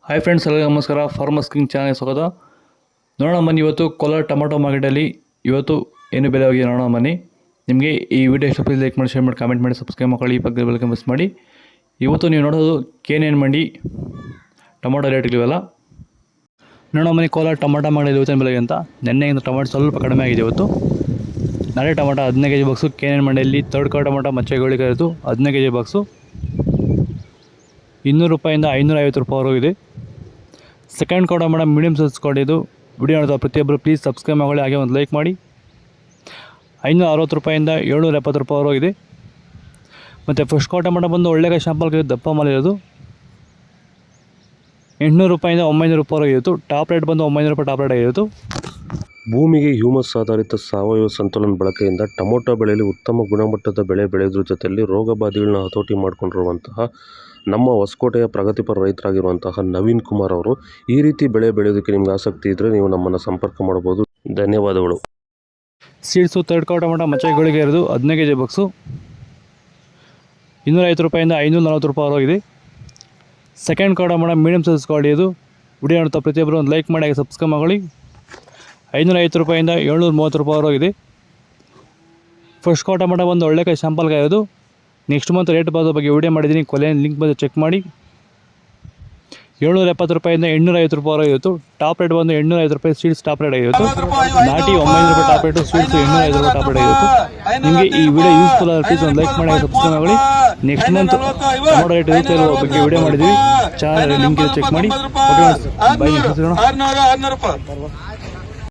Hi friends, ಎಲ್ಲರಿಗೂ ನಮಸ್ಕಾರ. Farmers king channel ಸ್ವಾಗತ. ನೋಡೋಣ ಬನ್ನಿ, ಇವತ್ತು ಕೋಲಾರ ಟೊಮಾಟೊ ಮಾರ್ಕೆಟಲ್ಲಿ ಇವತ್ತು ಏನು ಬೆಲೆ ಹೋಗಿದೆ ನೋಡೋಣ ಬನ್ನಿ. ನಿಮಗೆ ಈ ವಿಡಿಯೋ ಇಷ್ಟ ಪ್ಲೀಸ್ ಲೈಕ್ ಮಾಡಿ, ಶೇರ್ ಮಾಡಿ, ಕಾಮೆಂಟ್ ಮಾಡಿ, ಸಬ್ಸ್ಕ್ರೈಬ್ ಮಾಡಿ, ಈ ಪಕ್ಕದ ಬೆಲ್ ಮಿಸ್ ಮಾಡಿ. ಇವತ್ತು ನೀವು ನೋಡೋದು KNN ಮಂಡಿ ಟೊಮಾಟೊ ರೇಟ್ಗಳಿವೆಲ್ಲ ನೋಡೋಣ ಬನ್ನಿ. ಕೋಲಾರ ಟೊಮಾಟೊ ಮಾರ್ಕೆಟಲ್ಲಿ ಇವತ್ತಿನ ಬೆಲೆಗೆ ಅಂತ ನೆನ್ನೆಗಿಂತ ಟೊಮಾಟೊ ಸ್ವಲ್ಪ ಕಡಿಮೆ ಆಗಿದೆ. ಇವತ್ತು ನಾಳೆ ಟೊಮಾಟೊ 15 kg ಬಾಕ್ಸು KNN ಮಂಡಿಯಲ್ಲಿ. ಥರ್ಡ್ ಕಾರ್ ಟೊಮಾಟೊ ಮಚ್ಚೆಗಳಿಗೆ ಇರೋದು 15 kg ಬಾಕ್ಸು ₹200 550 ಹೋಗಿದೆ. Second card madam medium size card ಇದು. ವಿಡಿಯೋ ನೋಡಿದ ಪ್ರತಿಯೊಬ್ಬರು ಪ್ಲೀಸ್ ಸಬ್ಸ್ಕ್ರೈಬ್ ಮಾಡಿ, ಹಾಗೆ ಒಂದು ಲೈಕ್ ಮಾಡಿ. ₹560 770 ಹೋಗಿದೆ. ಮತ್ತು ಫಸ್ಟ್ ಕಾರ್ಡ್ ಟೊಮಾಟೊ ಬಂದು ಒಳ್ಳೆಯ ಶಾಂಪಲ್ಗೆ ದಪ್ಪ ಮಾಲ್ ಇರೋದು ₹800 900 ಹೋಗಿತ್ತು. ಟಾಪ್ ರೇಟ್ ಬಂದು ₹900 ಟಾಪ್ ರೇಟ್ ಆಗಿತ್ತು. ಭೂಮಿಗೆ ಹ್ಯೂಮಸ್ ಆಧಾರಿತ ಸಾವಯವ ಸಂತುಲನ ಬಳಕೆಯಿಂದ ಟೊಮೊಟೊ ಬೆಳೆಯಲ್ಲಿ ಉತ್ತಮ ಗುಣಮಟ್ಟದ ಬೆಳೆ ಬೆಳೆಯೋದ್ರ ಜೊತೆಯಲ್ಲಿ ರೋಗ ಬಾಧೆಗಳನ್ನ ಹತೋಟಿ ಮಾಡಿಕೊಂಡಿರುವಂತಹ ನಮ್ಮ ಹೊಸಕೋಟೆಯ ಪ್ರಗತಿಪರ ರೈತರಾಗಿರುವಂತಹ ನವೀನ್ ಕುಮಾರ್ ಅವರು, ಈ ರೀತಿ ಬೆಳೆ ಬೆಳೆಯೋದಕ್ಕೆ ನಿಮ್ಗೆ ಆಸಕ್ತಿ ಇದ್ದರೆ ನೀವು ನಮ್ಮನ್ನು ಸಂಪರ್ಕ ಮಾಡಬಹುದು. ಧನ್ಯವಾದಗಳು. ಸೀಡ್ಸು ಥರ್ಡ್ ಕಾರ್ಡ್ ಟೊಮಾಟೊ ಮಚ್ಚೆಗಳಿಗೆ ಇರೋದು 15 kg ಬಾಕ್ಸು ₹250 540 ಹೋಗಿದೆ. Second card madam medium size card ಇದು. ವಿಡಿಯೋ ನೋಡ್ತಾ ಪ್ರತಿಯೊಬ್ಬರು ಒಂದು ಲೈಕ್ ಮಾಡಿ, ಹಾಗೆ ಸಬ್ಸ್ಕ್ರೈಬ್ ಮಾಡಿ. ₹550 730 ಹೋಗಿದೆ. ಫಸ್ಟ್ ಕಾರ್ಡ್ ಟೊಮಾಟೊ ಬಂದು ಒಳ್ಳೆಯ ಶಾಂಪಲ್ಗೆ ಇರೋದು. ನೆಕ್ಸ್ಟ್ ಮಂತ್ ರೇಟ್ ಬರೋದ್ರ ಬಗ್ಗೆ ವಿಡಿಯೋ ಮಾಡಿದ್ದೀನಿ, ಕೊಲೆ ಲಿಂಕ್ ಬಂದು ಚೆಕ್ ಮಾಡಿ. ₹770 850 ಹೋಗಿತ್ತು. ಟಾಪ್ ರೇಟ್ ಬಂದು ₹850 ಸ್ವೀಟ್ಸ್ ಟಾಪ್ ರೇಟ್ ಆಗಿತ್ತು. ನಾಟಿ ₹900 top rate, sweets ₹850 top rate ಆಗಿತ್ತು. ನಿಮಗೆ ಈ ವಿಡಿಯೋ ಯೂಸ್ಫುಲ್ ಆದ ಪ್ಲೀಸ್ ಒಂದು ಲೈಕ್ ಮಾಡಿ, ಸಬ್ಸ್ಕ್ರೈಬ್ ಮಾಡಿ. ನೆಕ್ಸ್ಟ್ ಮಂತ್ ಟೊಮಾಟೊ ರೇಟ್ ಇರುತ್ತೆ ಇರೋ ಬಗ್ಗೆ ವಿಡಿಯೋ ಮಾಡಿದ್ದೀವಿ, ಚಾನಲ್ ಲಿಂಕ್ ಚೆಕ್ ಮಾಡಿ. Okay, by.